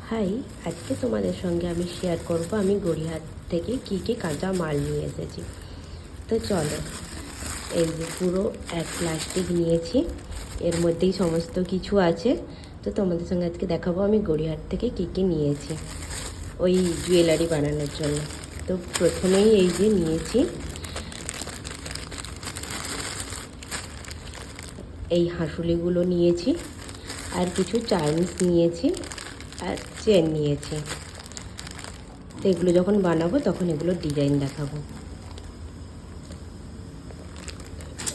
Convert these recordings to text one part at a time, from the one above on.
High, আজকে তোমাদের সঙ্গে আমি শেয়ার করব আমি গড়িয়াহাট থেকে কী কাঁচা মাল নিয়ে এসেছি। তো চলো, এই যে পুরো এক প্লাস্টিক নিয়েছি, এর মধ্যেই সমস্ত কিছু আছে। তো তোমাদের সঙ্গে আজকে দেখাবো আমি গড়িয়াহাট থেকে কী নিয়েছি ওই জুয়েলারি বানানোর জন্য। তো প্রথমেই এই যে নিয়েছি এই হাঁসুলিগুলো নিয়েছি, আর কিছু চাইনিজ নিয়েছি, আর চেন নিয়েছি। তো এগুলো যখন বানাবো তখন এগুলো ডিজাইন দেখাবো।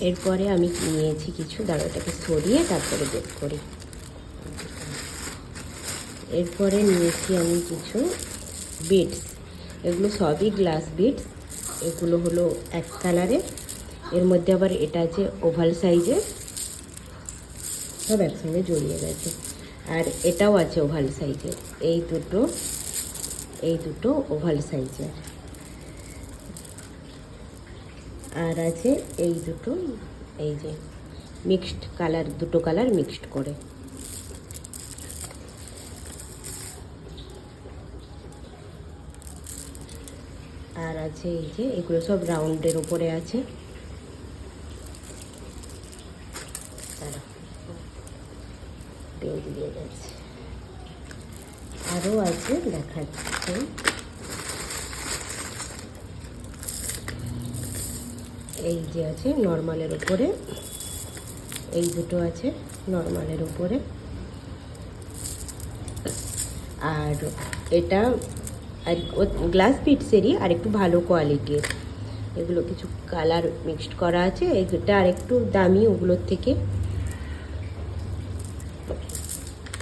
এরপরে আমি নিয়েছি কিছু, দাঁড়াটাকে সরিয়ে তারপরে বের করি। এরপরে নিয়েছি আমি কিছু বিটস, এগুলো সবই গ্লাস বিটস। এগুলো হলো এক কালারের, এর মধ্যে আবার এটা আছে ওভাল সাইজের, সব একসঙ্গে জড়িয়ে গেছে। আর এটাও আছে ওভাল সাইজের, এই দুটো ওভাল সাইজের। আর আছে এই দুটো, এই যে মিক্সড কালার, দুটো কালার মিক্সড করে। আর আছে এই যে, এগুলো সব রাউন্ডের উপরে আছে। দিয়ে যাচ্ছে, আরও আছে দেখাচ্ছে। এই যে আছে নর্মালের উপরে, এই দুটো আছে নর্মালের উপরে। আর এটা আর গ্লাস বিটসেরই আর একটু ভালো কোয়ালিটির, এগুলো কিছু কালার মিক্সড করা আছে। এইটা আর একটু দামি ওগুলোর থেকে।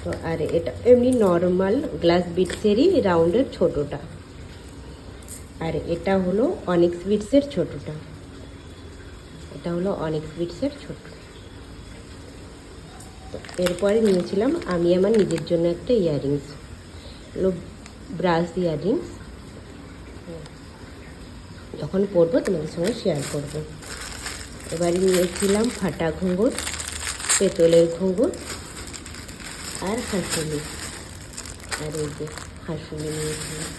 তো আর এটা এমনি নর্মাল গ্লাস বিটসেরই রাউন্ডের ছোটোটা, আর এটা হলো অনিক্স বিটসের ছোটোটা। এটা হলো অনিক্স বিটসের ছোট। তো এরপরে নিয়েছিলাম আমি আমার নিজের জন্য একটা ইয়াররিংস, হলো ব্রাশ ইয়াররিংস। যখন পরবো তোমাদের সঙ্গে শেয়ার করবো। এবারে নিয়েছিলাম ফাটা ঘুঙুর, পেতলের ঘুঙুর, আর হাঁসুলি। আর এই যে হাঁসুলি নিয়েছিলাম,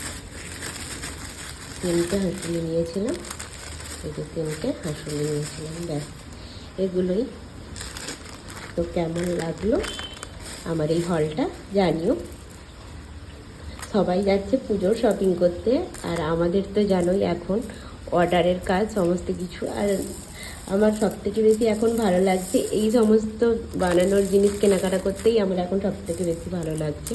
তিনটে হাঁসুলি নিয়েছিলাম। এই যে তিনটে হাঁসুলি নিয়েছিলাম, ব্যাস এগুলোই। তো কেমন লাগলো আমার এই হলটা জানিও। সবাই যাচ্ছে পুজোর শপিং করতে, আর আমাদের তো জানোই এখন অর্ডারের কাজ সমস্ত কিছু। আর আমার সবথেকে বেশি এখন ভালো লাগছে এই সমস্ত বানানোর জিনিস কেনাকাটা করতেই আমার এখন সবথেকে বেশি ভালো লাগছে।